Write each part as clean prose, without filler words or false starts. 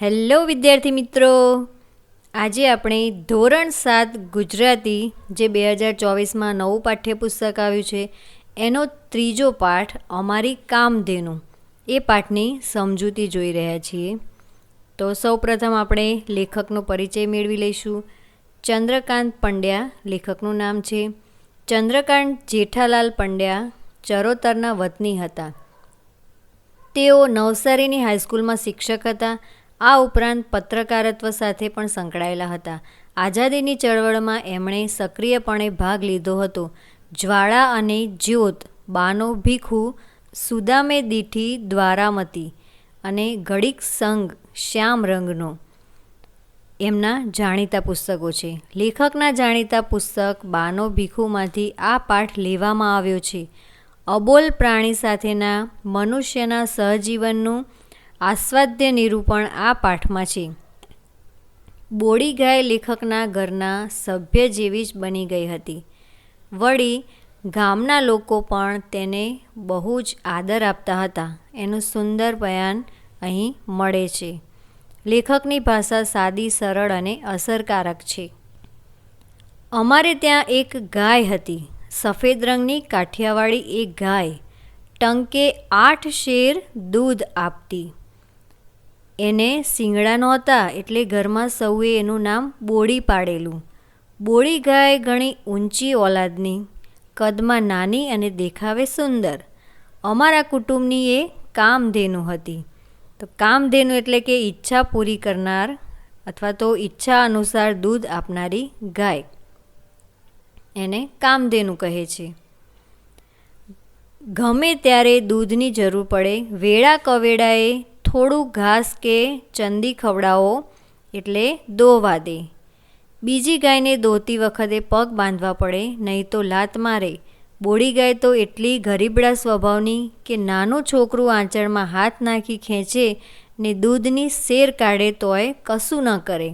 Hello વિદ્યાર્થી મિત્રો, આજે આપણે ધોરણ 7 ગુજરાતી જે 2024માં નવું પાઠ્યપુસ્તક આવ્યું છે એનો ત્રીજો પાઠ અમારી કામધેનુ એ પાઠની સમજૂતી જોઈ રહ્યા છીએ. તો સૌપ્રથમ આપણે લેખકનો પરિચય મેળવી લઈશું. ચંદ્રકાંત પંડ્યા લેખકનું નામ છે. ચંદ્રકાંત જેઠાલાલ પંડ્યા ચરોતરના વતની હતા. તેઓ નવસારીની હાઈસ્કૂલમાં શિક્ષક હતા. આ ઉપરાંત પત્રકારત્વ સાથે પણ સંકળાયેલા હતા. આઝાદીની ચળવળમાં એમણે સક્રિયપણે ભાગ લીધો હતો. જ્વાળા અને જ્યોત, બાનો ભીખુ, સુદામે દીઠી દ્વારામતી અને ઘડીક સંગ શ્યામ રંગનો એમના જાણીતા પુસ્તકો છે. લેખકના જાણીતા પુસ્તક બાનો ભીખુમાંથી આ પાઠ લેવામાં આવ્યો છે. અબોલ પ્રાણી સાથેના મનુષ્યના સહજીવનનું આસ્વાદ્ય નિરૂપણ આ પાઠમાં છે. બોડી ગાય લેખકના ઘરના સભ્ય જેવી જ બની ગઈ હતી. વળી ગામના લોકો પણ તેને બહુ જ આદર આપતા હતા. એનું સુંદર બયાન અહીં મળે છે. લેખકની ભાષા સાદી, સરળ અને અસરકારક છે. અમારે ત્યાં એક ગાય હતી. સફેદ રંગની કાઠિયાવાડી એક ગાય ટંકે 8 શેર દૂધ આપતી. એને શિંગડા નહોતા એટલે ઘરમાં સૌએ એનું નામ બોડી પાડેલું. બોડી ગાય ઘણી ઊંચી ઓલાદની, કદમાં નાની અને દેખાવે સુંદર. અમારા કુટુંબની એ કામધેનુ હતી. તો કામધેનુ એટલે કે ઈચ્છા પૂરી કરનાર અથવા તો ઈચ્છા અનુસાર દૂધ આપનારી ગાય, એને કામધેનુ કહે છે. ગમે ત્યારે દૂધની જરૂર પડે, વેળા કવેળાએ થોડું ઘાસ કે ચંદી ખવડાવો એટલે દોવા દે. બીજી ગાયને દોતી વખતે પગ બાંધવા પડે, નહીં તો લાત મારે. બોડી ગાય તો એટલી ગરીબડા સ્વભાવની કે નાનું છોકરું આંચળમાં હાથ નાખી ખેંચે ને દૂધની શેર કાઢે તોય કશું ન કરે.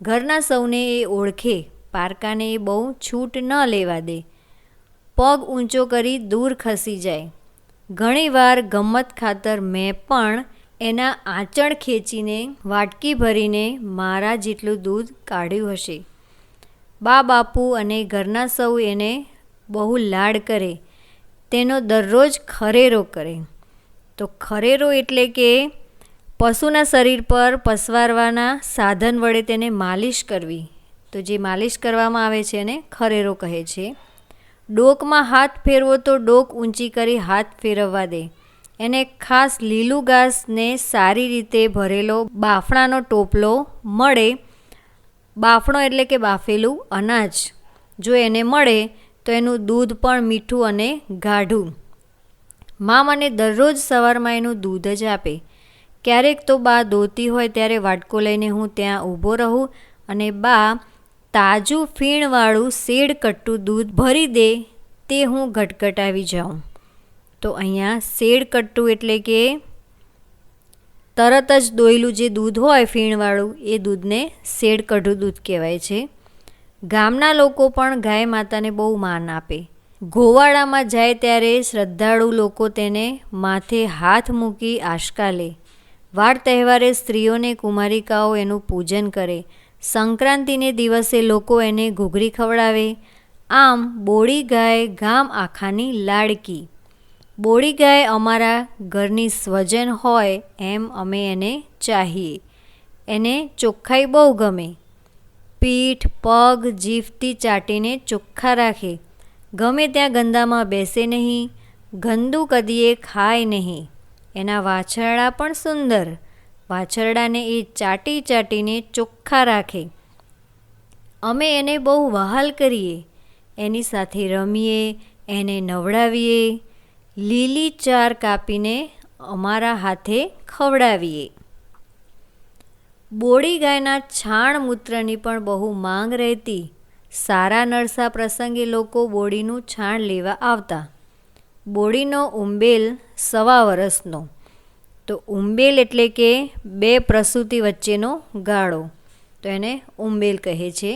ઘરના સૌને એ ઓળખે, પારકાને એ બહુ છૂટ ન લેવા દે. પગ ઊંચો કરી દૂર ખસી જાય. ઘણીવાર ગમ્મત ખાતર મેં પણ એના આંચળ ખેંચીને વાટકી ભરીને મારા જેટલું દૂધ કાઢ્યું હશે. બાપુ અને ઘરના સૌ એને બહુ લાડ કરે. તેનો દરરોજ ખરેરો કરે. તો ખરેરો એટલે કે પશુના શરીર પર પસવારવાના સાધન વડે તેને માલિશ કરવી. તો જે માલિશ કરવામાં આવે છે એને ખરેરો કહે છે. ડોકમાં હાથ ફેરવો તો ડોક ઊંચી કરી હાથ ફેરવવા દે. એને ખાસ લીલું ઘાસને સારી રીતે ભરેલો બાફણાનો ટોપલો મળે. બાફણો એટલે કે બાફેલું અનાજ જો એને મળે તો એનું દૂધ પણ મીઠું અને ગાઢું. મા મને દરરોજ સવારમાં એનું દૂધ જ આપે. ક્યારેક તો બા દોતી હોય ત્યારે વાટકો લઈને હું ત્યાં ઊભો રહું અને બા તાજું ફીણવાળું શેડ કટ્ટું દૂધ ભરી દે તે હું ગટગટાવી જાઉં. તો અહીંયા શેડ કટ્ટું એટલે કે તરત જ દોયેલું જે દૂધ હોય ફીણવાળું એ દૂધને શેડ કઢું દૂધ કહેવાય છે. ગામના લોકો પણ ગાય માતાને બહુ માન આપે. ગોવાળામાં જાય ત્યારે શ્રદ્ધાળુ લોકો તેને માથે હાથ મૂકી આશકા લે. વાર તહેવારે સ્ત્રીઓને કુમારિકાઓ એનું પૂજન કરે. સંક્રાંતિને દિવસે લોકો એને ઘૂઘરી ખવડાવે. આમ બોડી ગાય ગામ આખાની લાડકી. બોડી ગાય અમારા ઘરની સ્વજન હોય એમ અમે એને ચાહીએ. એને ચોખ્ખાઈ બહુ ગમે. પીઠ, પગ, જીભથી ચાટીને ચોખ્ખા રાખે. ગમે ત્યાં ગંદામાં બેસે નહીં. ગંદુ કદીએ ખાય નહીં. એના વાછરડા પણ સુંદર. વાછરડાને એ ચાટી ચાટીને ચોખ્ખા રાખે. અમે એને બહુ વહાલ કરીએ. એની સાથે રમીએ, એને નવડાવીએ. લીલી ચાર કાપીને અમારા હાથે ખવડાવીએ. બોડી ગાયના છાણ મૂત્રની પણ બહુ માંગ રહેતી. સારા નરસા પ્રસંગે લોકો બોડીનું છાણ લેવા આવતા. બોડીનો ઉંબેલ 1.25 વર્ષનો. તો ઉંબેલ એટલે કે 2 પ્રસૂતિ વચ્ચેનો ગાળો, તો એને ઉંબેલ કહે છે.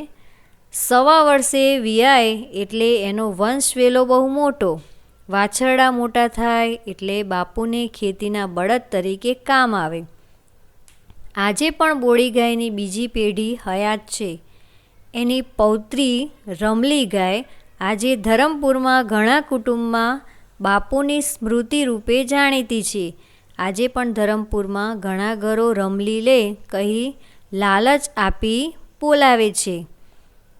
1.25 વર્ષે વિયાય એટલે એનો વંશવેલો બહુ મોટો. વાછરડા મોટા થાય એટલે બાપુને ખેતીના બળદ તરીકે કામ આવે. આજે પણ બોડી ગાયની બીજી પેઢી હયાત છે. એની પૌત્રી રમલી ગાય આજે ધરમપુરમાં ઘણા કુટુંબમાં બાપુની સ્મૃતિ રૂપે જાણીતી છે. આજે પણ ધરમપુરમાં ઘણા ઘરો રમલી લે કહી લાલચ આપી બોલાવે છે,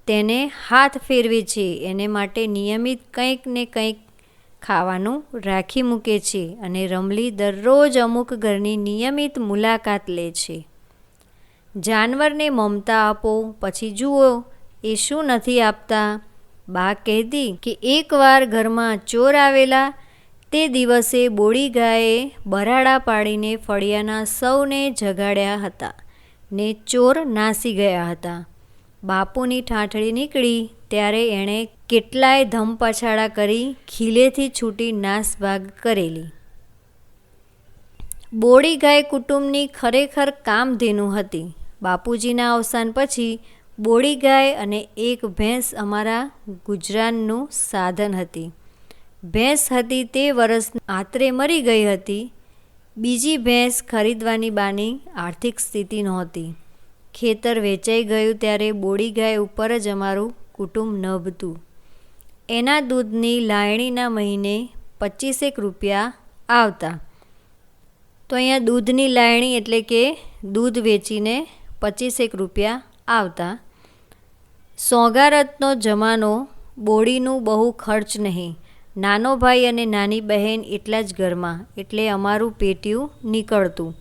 તેને હાથ ફેરવે છે, એને માટે નિયમિત કંઈક ને કંઈક ખાવાનું રાખી મૂકે છે અને રમલી દરરોજ અમુક ઘરની નિયમિત મુલાકાત લે છે. જાનવરને મમતા આપો, પછી જુઓ એ શું નથી આપતા. બા કહેતી કે એકવાર ઘરમાં ચોર આવેલા. તે દિવસે બોડી ગાયે બરાડા પાડીને ફળિયાના સૌને જગાડ્યા હતા ને ચોર નાસી ગયા હતા. બાપુની ઠાઠડી નીકળી ત્યારે એણે કેટલાય ધમપછાડા કરી ખીલેથી છૂટી નાસભાગ કરેલી. બોડી ગાય કુટુંબની ખરેખર કામધેનુ હતી. બાપુજીના અવસાન પછી બોડી ગાય અને એક ભેંસ અમારા ગુજરાનનું સાધન હતી. ભેંસ હતી તે વર્ષ આત્રે મરી ગઈ હતી. બીજી ભેંસ ખરીદવાની બાની આર્થિક સ્થિતિ નહોતી. ખેતર વેચાઈ ગયું ત્યારે બોડી ગાય ઉપર જ અમારું કુટુંબ નભતું. એના દૂધની લાયણીના મહિને 25 રૂપિયા આવતા. તો અહીંયા દૂધની લાયણી એટલે કે દૂધ વેચીને 25 રૂપિયા આવતા. સોગારતનો જમાનો, બોડીનું બહુ ખર્ચ નહીં. નાનો ભાઈ અને નાની બહેન એટલા જ ઘરમાં, એટલે અમારું પેટીયું નીકળતું.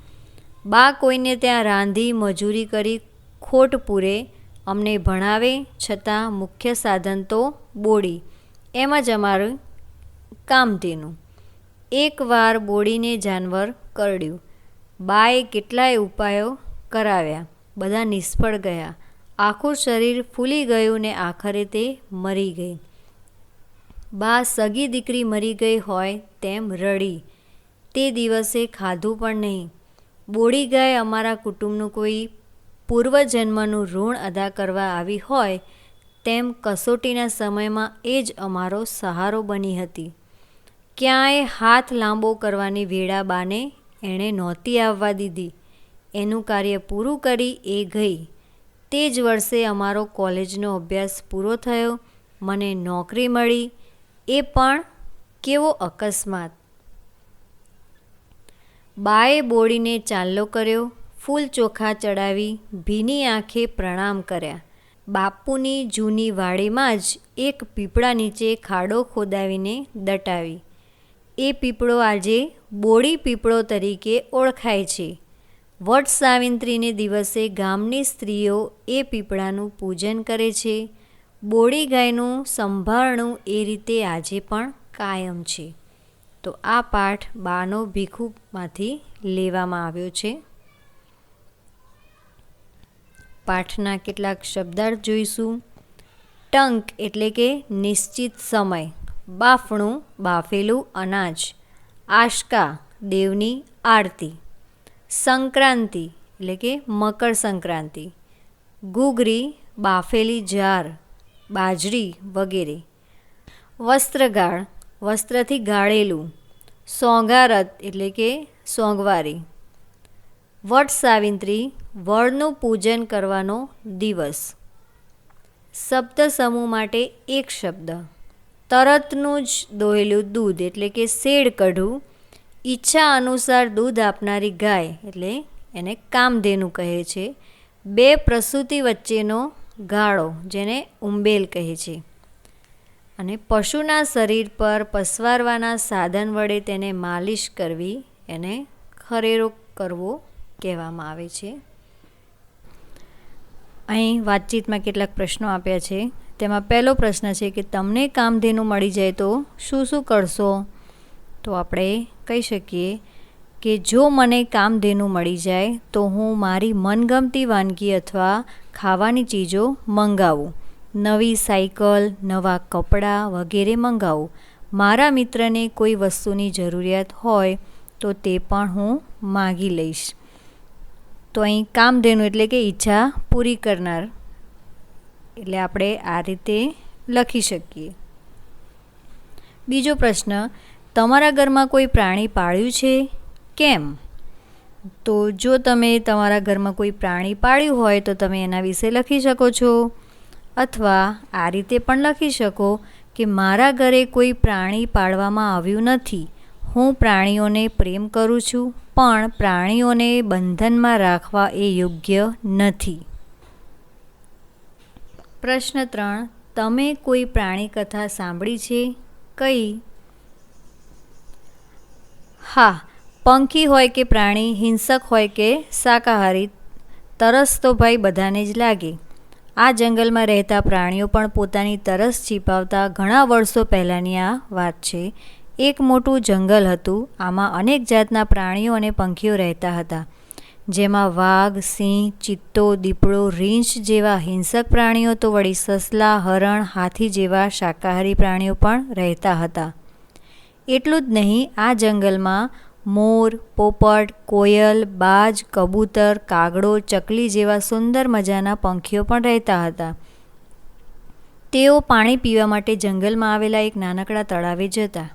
બા કોઈને ત્યાં રાંધી મજૂરી કરી ખોટ પૂરે, અમને ભણાવે, છતાં મુખ્ય સાધન તો બોડી. એમ જ અમારું કામધેનુ. એકવાર બોડીને જાનવર કરડ્યું. બાએ કેટલાય ઉપાયો કરાવ્યા, બધા નિષ્ફળ ગયા. આખું શરીર ફૂલી ગયું ને આખરે તે મરી ગઈ. બા સગી દીકરી મરી ગઈ હોય તેમ રડી. તે દિવસે ખાધું પણ નહીં. બોડી ગાય અમારા કુટુંબનું કોઈ પૂર્વજન્મનું ઋણ અદા કરવા આવી હોય તેમ કસોટીના સમયમાં એ જ અમારો સહારો બની હતી. ક્યાંય હાથ લાંબો કરવાની વેળા બાને એણે નહોતી આવવા દીધી. એનું કાર્ય પૂરું કરી એ ગઈ. તે જ વર્ષે અમારો કોલેજનો અભ્યાસ પૂરો થયો. મને નોકરી મળી. એ પણ કેવો અકસ્માત! બાએ બોડીને ચાંદલો કર્યો, ફૂલ ચોખા ચડાવી, ભીની આંખે પ્રણામ કર્યા. બાપુની જૂની વાડીમાં જ એક પીપળા નીચે ખાડો ખોદાવીને દટાવી. એ પીપળો આજે બોડી પીપળો તરીકે ઓળખાય છે. વટ સાવિત્રીને દિવસે ગામની સ્ત્રીઓ એ પીપળાનું પૂજન કરે છે. બોડી ગાયનું સંભાળણું એ રીતે આજે પણ કાયમ છે. તો આ પાઠ બાનો ભીખુમાંથી લેવામાં આવ્યો છે. પાઠના કેટલાક શબ્દાર્થ જોઈશું. ટંક એટલે કે નિશ્ચિત સમય, બાફણું બાફેલું અનાજ, આશકા દેવની આરતી, સંક્રાંતિ એટલે કે મકર સંક્રાંતિ, ઘૂઘરી બાફેલી જાર, બાજરી વગેરે, વસ્ત્રગાળ વસ્ત્રથી ગાળેલું, સોગારત એટલે કે સોંગવારી, વટ સાવિત્રી વડનું પૂજન કરવાનો દિવસ. શબ્દ સમૂહ માટે એક શબ્દ. તરતનું જ દોહેલું દૂધ એટલે કે શેડ કઢવું. ઈચ્છા અનુસાર દૂધ આપનારી ગાય એટલે એને કામધેનુ કહે છે. બે પ્રસૂતિ વચ્ચેનો ગાળો જેને ઉંબેલ કહે છે. અને પશુના શરીર પર પસવારવાના સાધન વડે તેને માલિશ કરવી એને ખરેરો કરવો કહેવામાં આવે છે. અહીં વાતચીતમાં કેટલાક પ્રશ્નો આપ્યા છે. તેમાં પહેલો પ્રશ્ન છે કે તમને કામધેનુ મળી જાય તો શું શું કરશો? તો આપણે કહી શકીએ કે જો મને કામધેનુ મળી જાય તો હું મારી મનગમતી વાનગી અથવા ખાવાની ચીજો મંગાવું. નવી સાયકલ, નવા કપડાં વગેરે મંગાવું. મારા મિત્રને કોઈ વસ્તુની જરૂરિયાત હોય તો તે પણ હું માગી લઈશ. તો અહીં કામધેનુ એટલે કે ઈચ્છા પૂરી કરનાર, એટલે આપણે આ રીતે લખી શકીએ. બીજો પ્રશ્ન, તમારા ઘરમાં કોઈ પ્રાણી પાળ્યું છે? કેમ? તો જો તમે તમારા ઘરમાં કોઈ પ્રાણી પાળ્યું હોય તો તમે એના વિશે લખી શકો છો, અથવા આ રીતે પણ લખી શકો કે મારા ઘરે કોઈ પ્રાણી પાળવામાં આવ્યું નથી, હું પ્રાણીઓને પ્રેમ કરું છું પણ પ્રાણીઓને બંધનમાં રાખવા એ યોગ્ય નથી. પ્રશ્ન 3, તમે કોઈ પ્રાણી કથા સાંભળી છે? કઈ? હા, પંખી હોય કે પ્રાણી, હિંસક હોય કે શાકાહારી, તરસ તો ભાઈ બધાને જ લાગે. આ જંગલમાં રહેતા પ્રાણીઓ પણ પોતાની તરસ છીપાવતા ઘણા વર્ષો પહેલાંની આ વાત છે. એક મોટું જંગલ હતું. આમાં અનેક જાતના પ્રાણીઓ અને પંખીઓ રહેતા હતા, જેમાં વાઘ, સિંહ, ચિત્તો, દીપડો, રીંછ જેવા હિંસક પ્રાણીઓ તો વળી સસલા, હરણ, હાથી જેવા શાકાહારી પ્રાણીઓ પણ રહેતા હતા. એટલું જ નહીં, આ જંગલમાં મોર, પોપટ, કોયલ, બાજ, કબૂતર, કાગડો, ચકલી જેવા સુંદર મજાના પંખીઓ પણ રહેતા હતા. તેઓ પાણી પીવા માટે જંગલમાં આવેલા એક નાનકડા તળાવે જતા.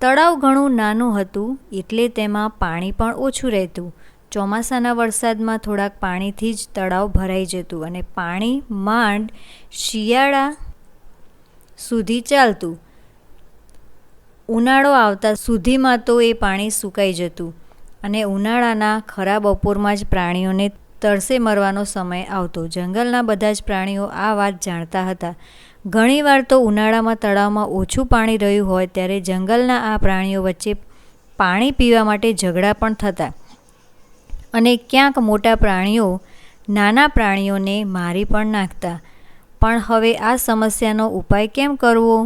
તળાવ ઘણું નાનું હતું એટલે તેમાં પાણી પણ ઓછું રહેતું. ચોમાસાના વરસાદમાં થોડાક પાણીથી જ તળાવ ભરાઈ જતું અને પાણી માંડ શિયાળા સુધી ચાલતું. ઉનાળો આવતા સુધીમાં તો એ પાણી સુકાઈ જતું અને ઉનાળાના ખરા બપોરમાં જ પ્રાણીઓને તરસે મરવાનો સમય આવતો. જંગલના બધા જ પ્રાણીઓ આ વાત જાણતા હતા. ઘણીવાર તો ઉનાળામાં તળાવમાં ઓછું પાણી રહ્યું હોય ત્યારે જંગલના આ પ્રાણીઓ વચ્ચે પાણી પીવા માટે ઝઘડા પણ થતા અને ક્યાંક મોટા પ્રાણીઓ નાના પ્રાણીઓને મારી પણ નાખતા. પણ હવે આ સમસ્યાનો ઉપાય કેમ કરવો?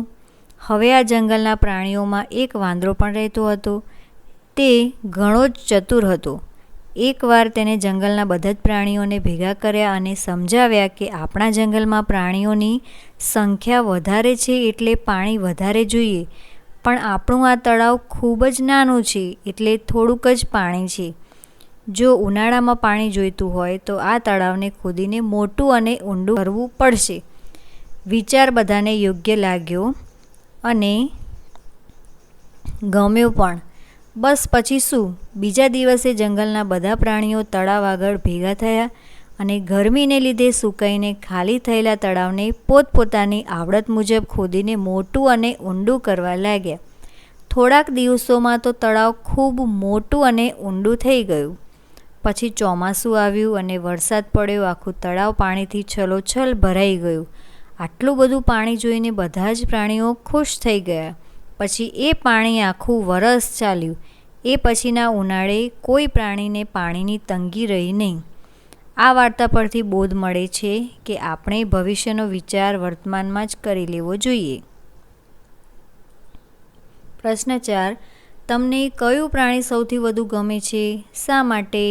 હવે આ જંગલના પ્રાણીઓમાં એક વાંદરો પણ રહેતો હતો. તે ઘણો જ ચતુર હતો. એકવાર તેને જંગલના બધા જ પ્રાણીઓને ભેગા કર્યા અને સમજાવ્યા કે આપણા જંગલમાં પ્રાણીઓની સંખ્યા વધારે છે એટલે પાણી વધારે જોઈએ, પણ આપણું આ તળાવ ખૂબ જ નાનું છે એટલે થોડુંક જ પાણી છે. જો ઉનાળામાં પાણી જોઈતું હોય તો આ તળાવને ખોદીને મોટું અને ઊંડું કરવું પડશે. વિચાર બધાને યોગ્ય લાગ્યો અને ગમ્યો પણ. બસ પછી શું, બીજા દિવસે જંગલના બધા પ્રાણીઓ તળાવ આગળ ભેગા થયા અને ગરમીને લીધે સુકાઈને ખાલી થયેલા તળાવને પોતપોતાની આવડત મુજબ ખોદીને મોટું અને ઊંડું કરવા લાગ્યા. થોડાક દિવસોમાં તો તળાવ ખૂબ મોટું અને ઊંડું થઈ ગયું. પછી ચોમાસું આવ્યું અને વરસાદ પડ્યો. આખું તળાવ પાણીથી છલોછલ ભરાઈ ગયું. આટલું બધું પાણી જોઈને બધા જ પ્રાણીઓ ખુશ થઈ ગયા. પછી એ પાણી આખું વરસ ચાલ્યું. એ પછીના ઉનાળે કોઈ પ્રાણીને પાણીની તંગી રહી નહીં. આ વાર્તા પરથી બોધ મળે છે કે આપણે ભવિષ્યનો વિચાર વર્તમાનમાં જ કરી લેવો જોઈએ. પ્રશ્ન 4, તમને કયું પ્રાણી સૌથી વધુ ગમે છે? શા માટે?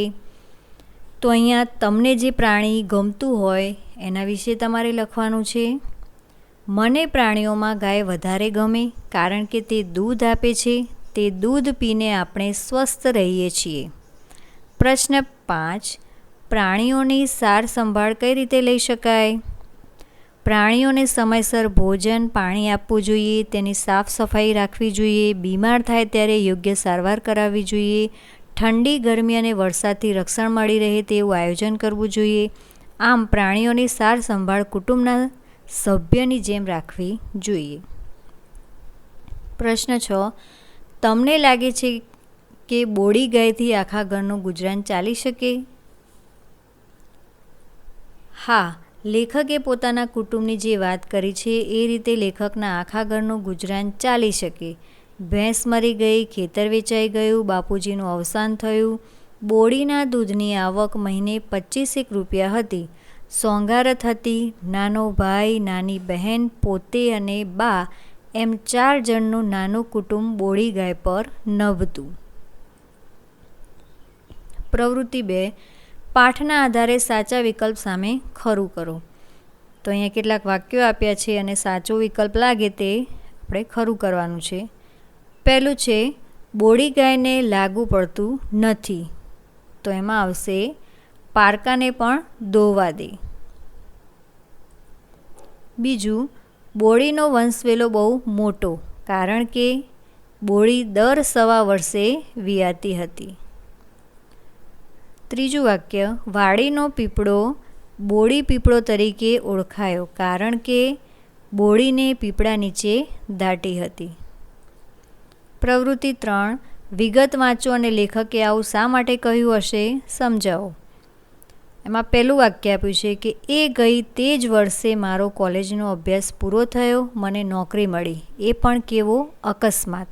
તો અહીંયા તમને જે પ્રાણી ગમતું હોય એના વિશે તમારે લખવાનું છે. મને પ્રાણીઓમાં ગાય વધારે ગમે કારણ કે તે દૂધ આપે છે. તે દૂધ પીને આપણે સ્વસ્થ રહીએ છીએ. પ્રશ્ન 5, પ્રાણીઓની સાર સંભાળ કઈ રીતે લઈ શકાય? પ્રાણીઓને સમયસર ભોજન, પાણી આપવું જોઈએ, તેની સાફ સફાઈ રાખવી જોઈએ, બીમાર થાય ત્યારે યોગ્ય સારવાર કરાવવી જોઈએ, ઠંડી, ગરમી અને વરસાદથી રક્ષણ મળી રહે તેવું આયોજન કરવું જોઈએ. આમ પ્રાણીઓની સાર સંભાળ કુટુંબના સભ્યની જેમ રાખવી જોઈએ. પ્રશ્ન 6, તમને લાગે છે કે બોડી ગાયથી આખા ઘરનું ગુજરાન ચાલી શકે? હા, લેખકે પોતાના કુટુંબની જે વાત કરી છે એ રીતે લેખકના આખા ઘરનું ગુજરાન ચાલી શકે. ભેંસ મરી ગઈ, ખેતર વેચાઈ ગયું, બાપુજીનું અવસાન થયું, બોડીના દૂધની આવક મહિને 25 રૂપિયા હતી, સોંગારત હતી, નાનો ભાઈ, નાની બહેન, પોતે અને બા એમ 4 જણનું નાનું કુટુંબ બોડી ગાય પર નભતું. પ્રવૃત્તિ 2, પાઠના આધારે સાચા વિકલ્પ સામે ખરું કરો. તો અહીંયા કેટલાક વાક્યો આપ્યા છે અને સાચો વિકલ્પ લાગે તે આપણે ખરું કરવાનું છે. પહેલું છે, બોડી ગાયને લાગુ પડતું નથી. તો એમાં આવશે પારકાને પણ દોવા દે. બીજું, બોડીનો વંશવેલો બહુ મોટો કારણ કે બોડી દર 1.25 વર્ષે વિયાતી હતી. ત્રીજું વાક્ય, વાડીનો પીપળો બોડી પીપળો તરીકે ઓળખાયો કારણ કે બોડીને પીપળા નીચે દાટી હતી. પ્રવૃત્તિ 3, વિગત વાંચો અને લેખકે આવું શા માટે કહ્યું હશે સમજાવો. એમાં પહેલું વાક્ય આપ્યું છે કે એ ગઈ તે જ વર્ષે મારો કોલેજનો અભ્યાસ પૂરો થયો, મને નોકરી મળી, એ પણ કેવો અકસ્માત.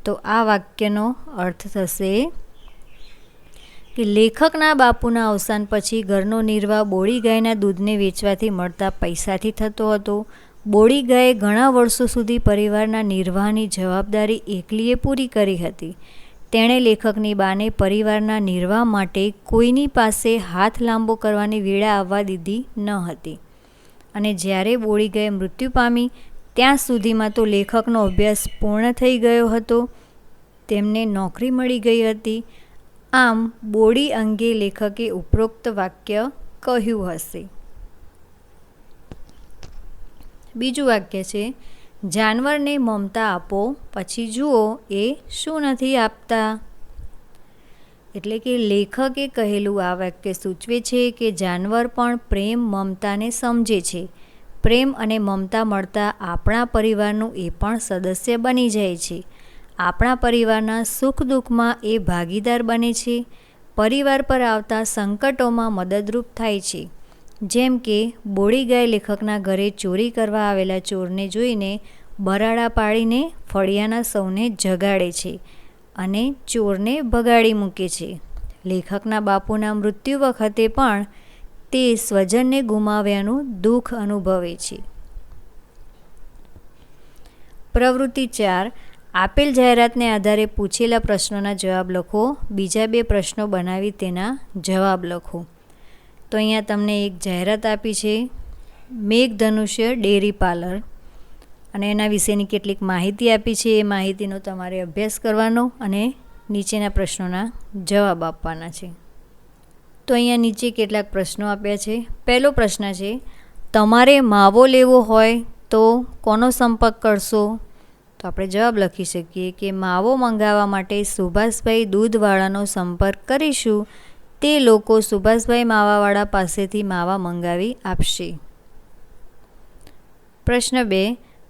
તો આ વાક્યનો અર્થ થશે કે લેખકના બાપુના અવસાન પછી ઘરનો નિર્વાહ બોડી ગાયના દૂધને વેચવાથી મળતા પૈસાથી થતો હતો. બોડી ગાયે ઘણા વર્ષો સુધી પરિવારના નિર્વાહની જવાબદારી એકલીએ પૂરી કરી હતી. તેણે લેખકની બાને પરિવારના નિર્વાહ માટે કોઈની પાસે હાથ લાંબો કરવાની વેળા આવવા દીધી ન હતી. અને જ્યારે બોડી ગાય મૃત્યુ પામી ત્યાં સુધીમાં તો લેખકનો અભ્યાસ પૂર્ણ થઈ ગયો હતો, તેમને નોકરી મળી ગઈ હતી. આમ બોડી અંગે લેખકે ઉપરોક્ત વાક્ય કહ્યું હશે. બીજું વાક્ય છે, જાનવરને મમતા આપો પછી જુઓ એ શું નથી આપતા. એટલે કે લેખકે કહેલું આ વાક્ય સૂચવે છે કે જાનવર પણ પ્રેમ મમતાને સમજે છે. પ્રેમ અને મમતા મળતા આપણા પરિવારનું એ પણ સદસ્ય બની જાય છે. આપણા પરિવારના સુખ દુઃખમાં એ ભાગીદાર બને છે. પરિવાર પર આવતા સંકટોમાં મદદરૂપ થાય છે. જેમ કે બોડી ગાય લેખકના ઘરે ચોરી કરવા આવેલા ચોરને જોઈને બરાડા પાડીને ફળિયાના સૌને જગાડે છે અને ચોરને ભગાડી મૂકે છે. લેખકના બાપુના મૃત્યુ વખતે પણ તે સ્વજનને ગુમાવ્યાનું દુઃખ અનુભવે છે. પ્રવૃત્તિ 4, આપેલ જાહેરાતને આધારે પૂછેલા પ્રશ્નોના જવાબ લખો. બીજા 2 પ્રશ્નો બનાવી તેના જવાબ લખો. તો અહીંયા તમને એક જાહેરાત આપી છે, મેઘધનુષ્ય ડેરી પાર્લર, અને એના વિશેની કેટલીક માહિતી આપી છે. એ માહિતીનો તમારે અભ્યાસ કરવાનો અને નીચેના પ્રશ્નોના જવાબ આપવાના છે. તો અહીંયા નીચે કેટલાક પ્રશ્નો આપ્યા છે. પહેલો પ્રશ્ન છે, તમારે માવો લેવો હોય તો કોનો સંપર્ક કરશો? તો આપણે જવાબ લખી શકીએ કે માવો મંગાવવા માટે સુભાષભાઈ દૂધવાળાનો સંપર્ક કરીશું. તે લોકો સુભાષભાઈ માવાવાળા પાસેથી માવા મંગાવી આપશે. પ્રશ્ન 2,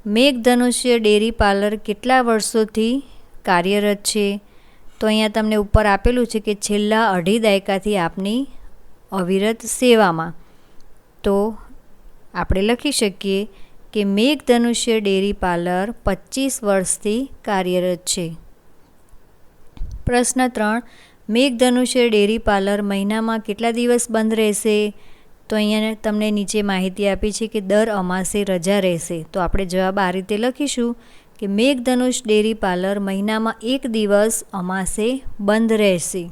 મેઘધનુષ્ય ડેરી પાર્લર કેટલા વર્ષોથી કાર્યરત છે? તો અહીંયા તમને ઉપર આપેલું છે કે છેલ્લા 2.5 દાયકાથી આપની અવિરત સેવામાં. તો આપણે લખી શકીએ કે મેઘધનુષ્ય ડેરી પાર્લર 25 વર્ષથી કાર્યરત છે. પ્રશ્ન 3, મેઘધનુષ્ય ડેરી પાર્લર મહિનામાં કેટલા દિવસ બંધ રહેશે? તો અહીંયા તમને નીચે માહિતી આપી છે કે દર અમાસે રજા રહેશે. તો આપણે જવાબ આ રીતે લખીશું કે મેઘધનુષ ડેરી પાર્લર મહિનામાં 1 દિવસ અમાસે બંધ રહેશે.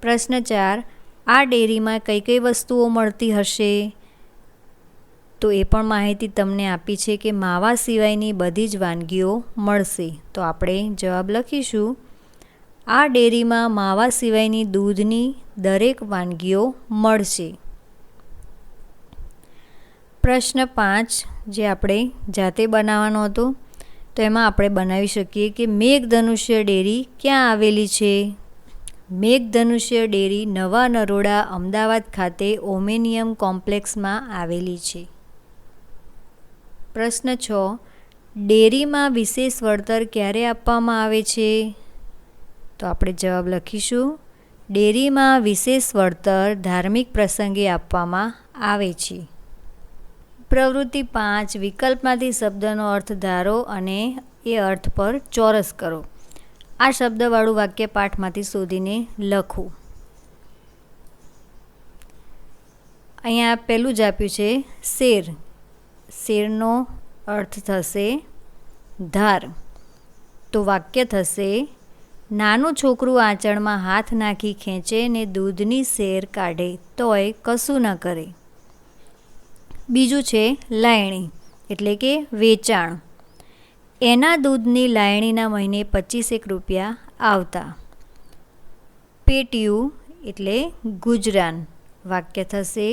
પ્રશ્ન 4, આ ડેરીમાં કઈ કઈ વસ્તુઓ મળતી હશે? તો એ પણ માહિતી તમને આપી છે કે માવા સિવાયની બધી જ વાનગીઓ મળશે. તો આપણે જવાબ લખીશું, આ ડેરીમાં માવા સિવાયની દૂધની દરેક વાનગીઓ મળશે. પ્રશ્ન 5, જે આપણે જાતે બનાવવાનો હતો, તો એમાં આપણે બનાવી શકીએ કે મેઘધનુષ્ય ડેરી ક્યાં આવેલી છે? મેઘધનુષ્ય ડેરી નવા નરોડા અમદાવાદ ખાતે ઓમેનિયમ કોમ્પ્લેક્સમાં આવેલી છે. પ્રશ્ન 6, ડેરીમાં વિશેષ વળતર ક્યારે આપવામાં આવે છે? તો આપણે જવાબ લખીશું, ડેરીમાં વિશેષ વળતર ધાર્મિક પ્રસંગે આપવામાં આવે છે. પ્રવૃત્તિ 5, વિકલ્પમાંથી શબ્દનો અર્થ ધારો અને એ અર્થ પર ચોરસ કરો. આ શબ્દવાળું વાક્ય પાઠમાંથી શોધીને લખો. અહીંયા પહેલું જ આપ્યું છે શેર. શેરનો અર્થ થશે ધાર. તો વાક્ય થશે, નાનું છોકરું આંચળમાં હાથ નાખી ખેંચે ને દૂધની શેર કાઢે તોય કશું ન કરે. બીજું છે લાયણી, એટલે કે વેચાણ. એના દૂધની લાયણીના મહિને 25 રૂપિયા આવતા. પેટીયું એટલે ગુજરાન. વાક્ય થશે,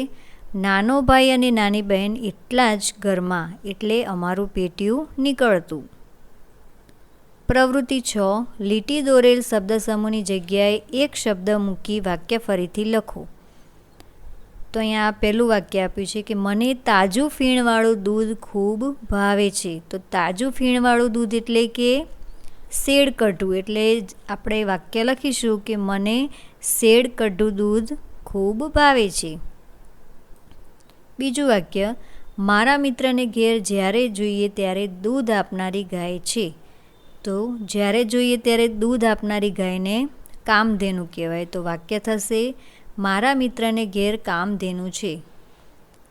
નાનો ભાઈ અને નાની બહેન એટલા જ ઘરમાં, એટલે અમારું પેટીયું નીકળતું. પ્રવૃત્તિ 6 લીટી દોરેલ શબ્દ સમૂહની જગ્યાએ એક શબ્દ મૂકી વાક્ય ફરીથી લખો. તો અહીંયા પહેલું વાક્ય આપ્યું છે કે મને તાજું ફીણવાળું દૂધ ખૂબ ભાવે છે. તો તાજું ફીણવાળું દૂધ એટલે કે શેડ કઢું, એટલે આપણે વાક્ય લખીશું કે મને શેડ કઢું દૂધ ખૂબ ભાવે છે. બીજું વાક્ય મારા મિત્રને ઘેર જ્યારે જોઈએ ત્યારે દૂધ આપનારી ગાય છે. તો જ્યારે જોઈએ ત્યારે દૂધ આપનારી ગાયને કામધેનુ કહેવાય. તો વાક્ય થશે મારા મિત્રને ઘેર કામધેનુ છે.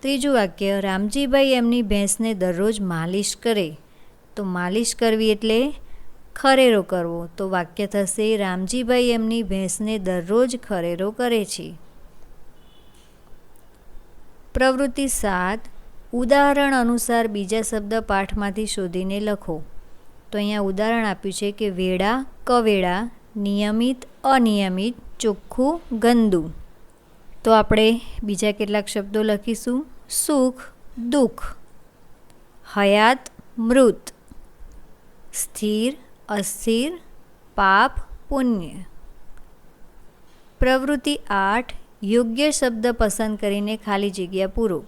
ત્રીજું વાક્ય રામજીભાઈ એમની ભેંસને દરરોજ માલિશ કરે. તો માલિશ કરવી એટલે ખરેરો કરવો. તો વાક્ય થશે રામજીભાઈ એમની ભેંસને દરરોજ ખરેરો કરે છે. પ્રવૃત્તિ 7 ઉદાહરણ અનુસાર બીજા શબ્દ પાઠમાંથી શોધીને લખો. તો અહીંયા ઉદાહરણ આપ્યું છે કે વેડા કવેડા, નિયમિત અનિયમિત, ચોખ્ખું ગંદુ. તો આપણે બીજા કેટલાક શબ્દો લખીશું. સુખ દુઃખ, હયાત મૃત, સ્થિર અસ્થિર, પાપ પુણ્ય. પ્રવૃત્તિ 8 યોગ્ય શબ્દ પસંદ કરીને ખાલી જગ્યા પૂરો.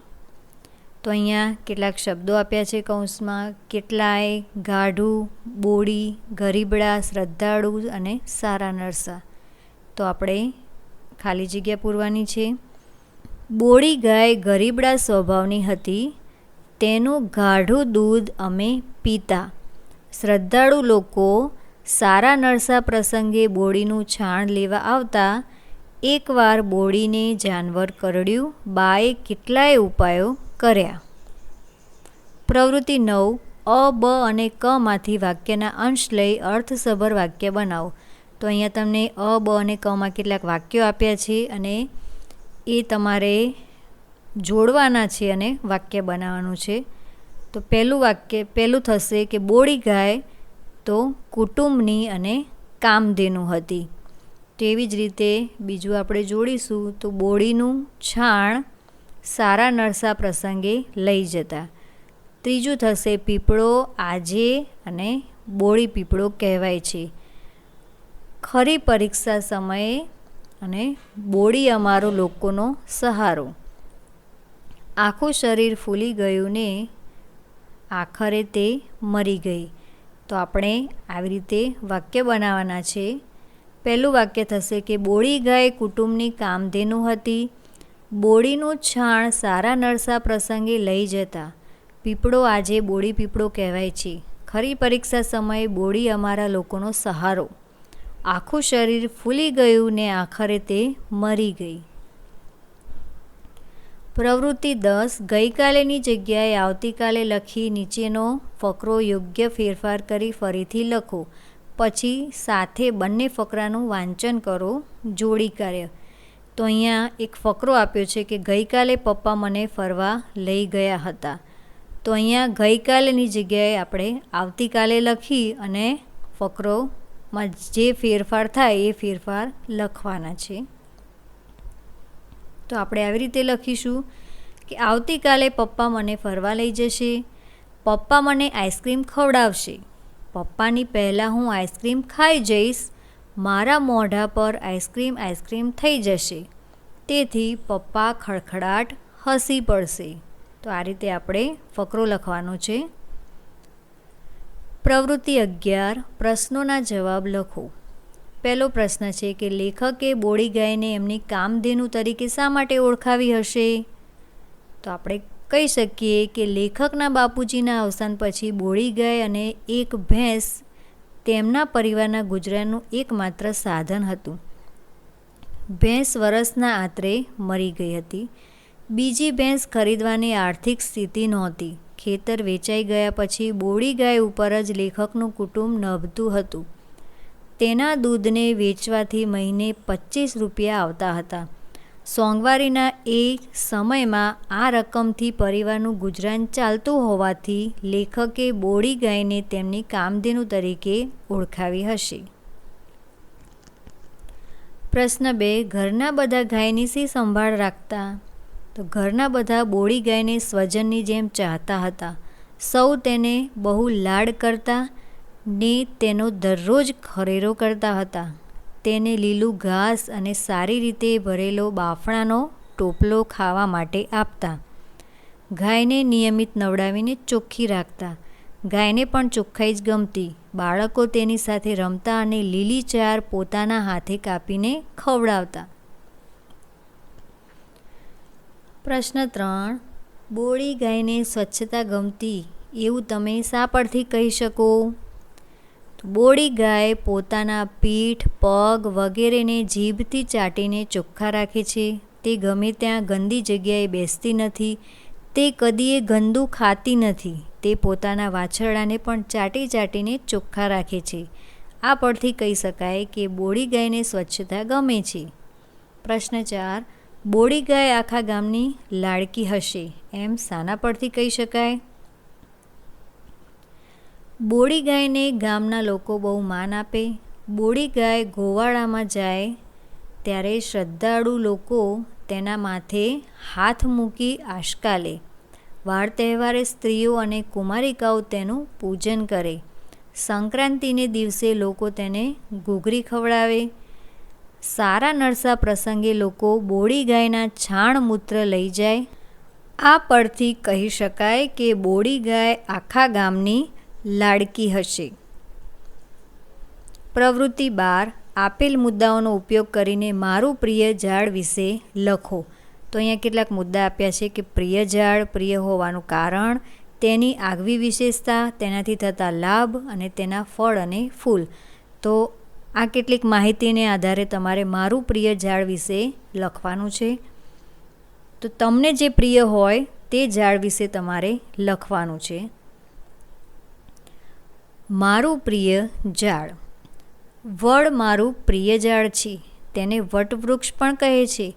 તો અહીંયા કેટલાક શબ્દો આપ્યા છે કૌંસમાં. કેટલાય, ગાઢું, બોડી, ગરીબડા, શ્રદ્ધાળુ અને સારા નરસા. તો આપણે ખાલી જગ્યા પૂરવાની છે. બોડી ગાય ગરીબડા સ્વભાવની હતી, તેનું ગાઢું દૂધ અમે પીતા. શ્રદ્ધાળુ લોકો સારા નરસા પ્રસંગે બોડીનું છાણ લેવા આવતા. એકવાર બોડીને જાનવર કરડ્યું, બાએ કેટલાય ઉપાયો કર્યા. પ્રવૃત્તિ 9 અ, બ અને ક માંથી વાક્યના અંશ લઈ અર્થસભર વાક્ય બનાવો. તો અહીંયા તમને અ, બ અને કમાં કેટલાક વાક્યો આપ્યા છે અને એ તમારે જોડવાના છે અને વાક્ય બનાવવાનું છે. તો પહેલું થશે કે બોડી ગાય તો કુટુંબની અને કામધેનુ હતી. તેવી જ રીતે બીજું આપણે જોડીશું. તો બોડીનું છાણ સારા નરસા પ્રસંગે લઈ જતા. ત્રીજું થશે પીપળો આજે અને બોડી પીપળો કહેવાય છે. ખરી પરીક્ષા સમયે અને બોડી અમારો લોકોનો સહારો. આખું શરીર ફૂલી ગયું ને આખરે તે મરી ગઈ. તો આપણે આવી રીતે વાક્ય બનાવવાના છે. પહેલું વાક્ય થશે કે બોડી ગાય કુટુંબની કામધેનુ હતી. બોડીનું છાણ સારા નરસા પ્રસંગે લઈ જતા. પીપળો આજે બોડી પીપળો કહેવાય છે. ખરી પરીક્ષા સમયે બોડી અમારા લોકોનો સહારો. આખું શરીર ફૂલી ગયું ને આખરે તે મરી ગઈ. પ્રવૃત્તિ 10 ગઈકાલેની જગ્યાએ આવતીકાલે લખી નીચેનો ફકરો યોગ્ય ફેરફાર કરી ફરીથી લખો. પછી સાથે બંને ફકરાનું વાંચન કરો. જોડી કાર્ય. તો અહીંયા એક ફકરો આપ્યો છે કે ગઈકાલે પપ્પા મને ફરવા લઈ ગયા હતા. તો અહીંયા ગઈકાલેની જગ્યાએ આપણે આવતીકાલે લખી અને ફકરોમાં જે ફેરફાર થાય એ ફેરફાર લખવાના છે. તો આપણે આવી રીતે લખીશું કે આવતીકાલે પપ્પા મને ફરવા લઈ જશે. પપ્પા મને આઈસ્ક્રીમ ખવડાવશે. પપ્પાની પહેલાં હું આઈસ્ક્રીમ ખાઈ જઈશ. મારા મોઢા પર આઈસ્ક્રીમ થઈ જશે. તેથી પપ્પા ખડખડાટ હસી પડશે. તો આ રીતે આપણે ફકરો લખવાનો છે. પ્રવૃત્તિ 11 પ્રશ્નોના જવાબ લખો. પહેલો પ્રશ્ન છે કે લેખકે બોડી ગાયને એમની કામધેનુ તરીકે શા માટે ઓળખાવી હશે? તો આપણે કહી શકીએ કે લેખકના બાપુજીના અવસાન પછી બોડી ગાય અને એક ભેંસ તેમના પરિવારના ગુજરાનનું એકમાત્ર સાધન હતું. ભેંસ વરસના આંતરે મરી ગઈ હતી. બીજી ભેંસ ખરીદવાની આર્થિક સ્થિતિ નહોતી. ખેતર વેચાઈ ગયા પછી બોડી ગાય ઉપર જ લેખકનું કુટુંબ નભતું હતું. તેના દૂધને વેચવાથી મહિને 25 રૂપિયા આવતા હતા. સોંગવારીના એ સમયમાં આ રકમથી પરિવારનું ગુજરાન ચાલતું હોવાથી લેખકે બોડી ગાયને તેમની કામધેનુ તરીકે ઓળખાવી હશે. પ્રશ્ન 2 ઘરના બધા ગાયની શી સંભાળ રાખતા? તો ઘરના બધા બોડી ગાયને સ્વજનની જેમ ચાહતા હતા. સૌ તેને બહુ લાડ કરતા. ને તેનો દરરોજ ખરેરો કરતા હતા. તેને લીલું ઘાસ અને સારી રીતે ભરેલો બાફણાનો ટોપલો ખાવા માટે આપતા. ગાયને નિયમિત નવડાવીને ચોખ્ખી રાખતા. ગાયને પણ ચોખ્ખાઈ જ ગમતી. બાળકો તેની સાથે રમતા અને લીલી ચાર પોતાના હાથે કાપીને ખવડાવતા. પ્રશ્ન 3. બોળી ગાયને સ્વચ્છતા ગમતી એવું તમે શા પરથી કહી શકો? બોળી ગાય પોતાના પીઠ, પગ વગેરેને જીભથી ચાટીને ચોખ્ખા રાખે છે. તે ગમે ત્યાં ગંદી જગ્યાએ બેસતી નથી. તે કદીએ ગંદુ ખાતી નથી. તે પોતાના વાછરડાને પણ ચાટી ચાટીને ચોખ્ખા રાખે છે. આ પરથી કહી શકાય કે બોળી ગાયને સ્વચ્છતા ગમે છે. પ્રશ્ન 4. બોળી ગાય આખા ગામની લાડકી હશે એમ શાના પરથી કહી શકાય? બોળી ગાયને ગામના લોકો બહુ માન આપે. બોળી ગાય ગોવાળામાં જાય ત્યારે શ્રદ્ધાળુ લોકો તેના માથે હાથ મૂકી આશકા લે. વાર તહેવારે સ્ત્રીઓ અને કુમારિકાઓ તેનું પૂજન કરે. સંક્રાંતિને દિવસે લોકો તેને ઘૂઘરી ખવડાવે. સારા નરસા પ્રસંગે લોકો બોળી ગાયના છાણ મૂત્ર લઈ જાય. આ પરથી કહી શકાય કે બોળી ગાય આખા ગામની લાડકી હશે. પ્રવૃત્તિ 12. આપેલ મુદ્દાઓનો ઉપયોગ કરીને મારું પ્રિય ઝાડ વિશે લખો. તો અહીંયા કેટલાક મુદ્દા આપ્યા છે કે પ્રિય ઝાડ, પ્રિય હોવાનું કારણ, તેની આગવી વિશેષતા, તેનાથી થતા લાભ અને તેના ફળ અને ફૂલ. તો આ કેટલીક માહિતીને આધારે તમારે મારું પ્રિય ઝાડ વિશે લખવાનું છે. તો તમને જે પ્રિય હોય તે ઝાડ વિશે તમારે લખવાનું છે. મારું પ્રિય ઝાડ. વડ મારું પ્રિય ઝાડ છે. તેને વટવૃક્ષ પણ કહે છે.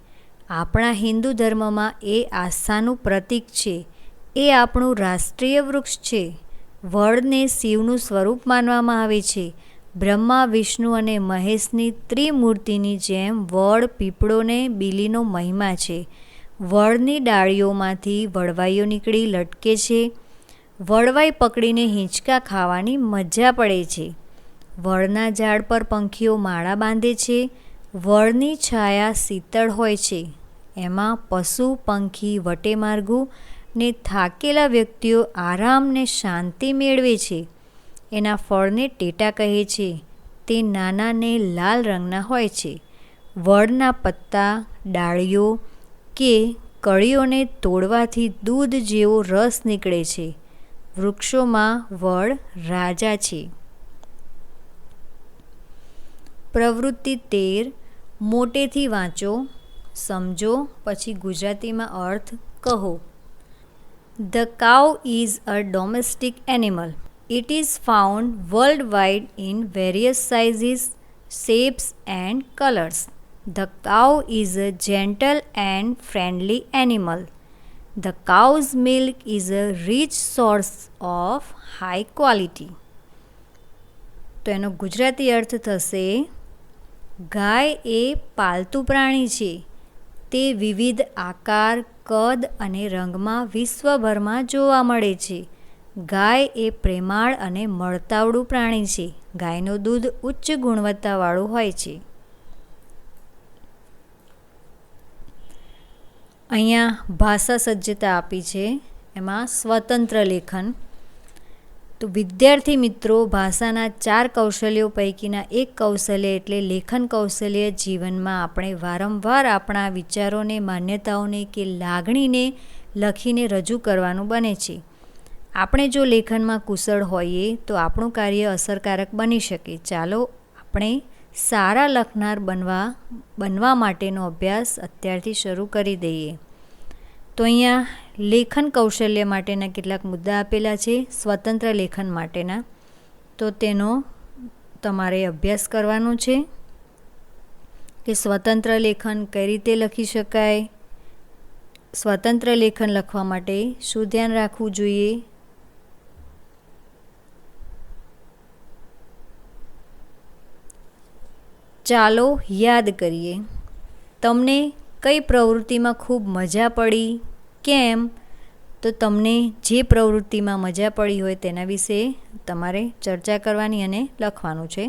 આપણા હિન્દુ ધર્મમાં એ આસ્થાનું પ્રતીક છે. એ આપણું રાષ્ટ્રીય વૃક્ષ છે. વડને શિવનું સ્વરૂપ માનવામાં આવે છે. બ્રહ્મા, વિષ્ણુ અને મહેશની ત્રિમૂર્તિની જેમ વડ, પીપળો ને બીલીનો મહિમા છે. વડની ડાળીઓમાંથી વડવાઈઓ નીકળી લટકે છે. વડવાઈ પકડીને હિંચકા ખાવાની મજા પડે છે. વડના ઝાડ પર પંખીઓ માળા બાંધે છે. વડની છાયા શીતળ હોય છે. એમાં પશુ પંખી વટે માર્ગું ને થાકેલા વ્યક્તિઓ આરામ ને શાંતિ મેળવે છે. એના ફળને ટેટા કહે છે. તે નાના ને લાલ રંગના હોય છે. વડના પત્તા, ડાળીઓ કે કળીઓને તોડવાથી દૂધ જેવો રસ નીકળે છે. વૃક્ષોમાં વડ રાજા છે. પ્રવૃત્તિ 13. મોટેથી વાંચો, સમજો, પછી ગુજરાતીમાં અર્થ કહો. The cow is a domestic animal. It is found worldwide in various sizes, shapes and colors. The cow is a gentle and friendly animal. The cow's milk is a rich source of high quality. તો એનો ગુજરાતી અર્થ થશે, ગાય એ પાલતુ પ્રાણી છે. તે વિવિધ આકાર, કદ અને રંગમાં વિશ્વભરમાં જોવા મળે છે. ગાય એ પ્રેમાળ અને મળતાવડું પ્રાણી છે. ગાયનું દૂધ ઉચ્ચ ગુણવત્તાવાળું હોય છે. અહીંયા ભાષા સજ્જતા આપી છે, એમાં સ્વતંત્ર લેખન. તો વિદ્યાર્થી મિત્રો, ભાષાના 4 કૌશલ્યો પૈકીના એક કૌશલ્ય એટલે લેખન કૌશલ્ય જીવનમાં આપણે વારંવાર આપણા વિચારોને, માન્યતાઓને કે લાગણીને લખીને રજૂ કરવાનું બને છે. આપણે જો લેખનમાં કુશળ હોઈએ તો આપણું કાર્ય અસરકારક બની શકે. ચાલો આપણે સારા લખનાર બનવા માટેનો અભ્યાસ અત્યારથી શરૂ કરી દઈએ. તો અહીંયા લેખન કૌશલ્ય માટેના કેટલાક મુદ્દા આપેલા છે, સ્વતંત્ર લેખન માટેના. તો તેનો તમારે અભ્યાસ કરવાનો છે કે સ્વતંત્ર લેખન કઈ રીતે લખી શકાય, સ્વતંત્ર લેખન લખવા માટે શું ધ્યાન રાખવું જોઈએ. ચાલો યાદ કરીએ. તમને કઈ પ્રવૃત્તિમાં ખૂબ મજા પડી, કેમ? તો તમને જે પ્રવૃત્તિમાં મજા પડી હોય તેના વિશે તમારે ચર્ચા કરવાની અને લખવાનું છે.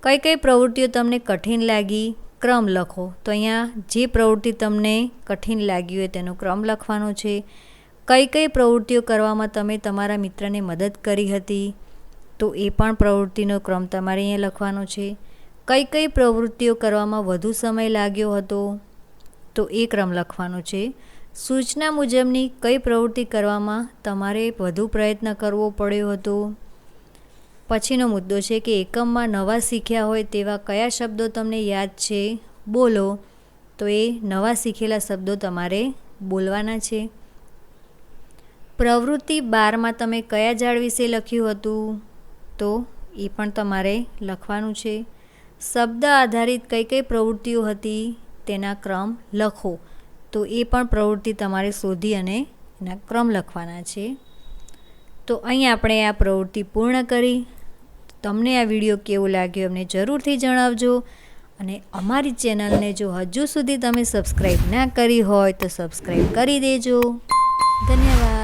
કઈ કઈ પ્રવૃત્તિઓ તમને કઠિન લાગી, ક્રમ લખો. તો અહીંયા જે પ્રવૃત્તિ તમને કઠિન લાગી હોય તેનો ક્રમ લખવાનો છે. કઈ કઈ પ્રવૃત્તિઓ કરવામાં તમે તમારા મિત્રને મદદ કરી હતી, તો એ પણ પ્રવૃત્તિનો ક્રમ તમારે અહીંયા લખવાનો છે. કઈ કઈ પ્રવૃત્તિઓ કરવામાં વધુ સમય લાગ્યો હતો, તો એ ક્રમ લખવાનો છે. સૂચના મુજબની કઈ પ્રવૃત્તિ કરવામાં તમારે વધુ પ્રયત્ન કરવો પડ્યો હતો. પછીનો મુદ્દો છે કે એકમમાં નવા શીખ્યા હોય તેવા કયા શબ્દો તમને યાદ છે, બોલો. તો એ નવા શીખેલા શબ્દો તમારે બોલવાના છે. પ્રવૃત્તિ 12માં તમે કયા ઝાડ વિશે લખ્યું હતું, તો એ પણ તમારે લખવાનું છે. શબ્દ આધારિત કઈ કઈ પ્રવૃત્તિઓ હતી તેના ક્રમ લખો. તો એ પણ પ્રવૃત્તિ તમારે શોધી અને એના ક્રમ લખવાના છે. તો અહીં આપણે આ પ્રવૃત્તિ પૂર્ણ કરી. તમને આ વિડીયો કેવો લાગ્યો અમને જરૂરથી જણાવજો. અને અમારી ચેનલને જો હજુ સુધી તમે સબસ્ક્રાઈબ ના કરી હોય તો સબસ્ક્રાઈબ કરી દેજો. ધન્યવાદ.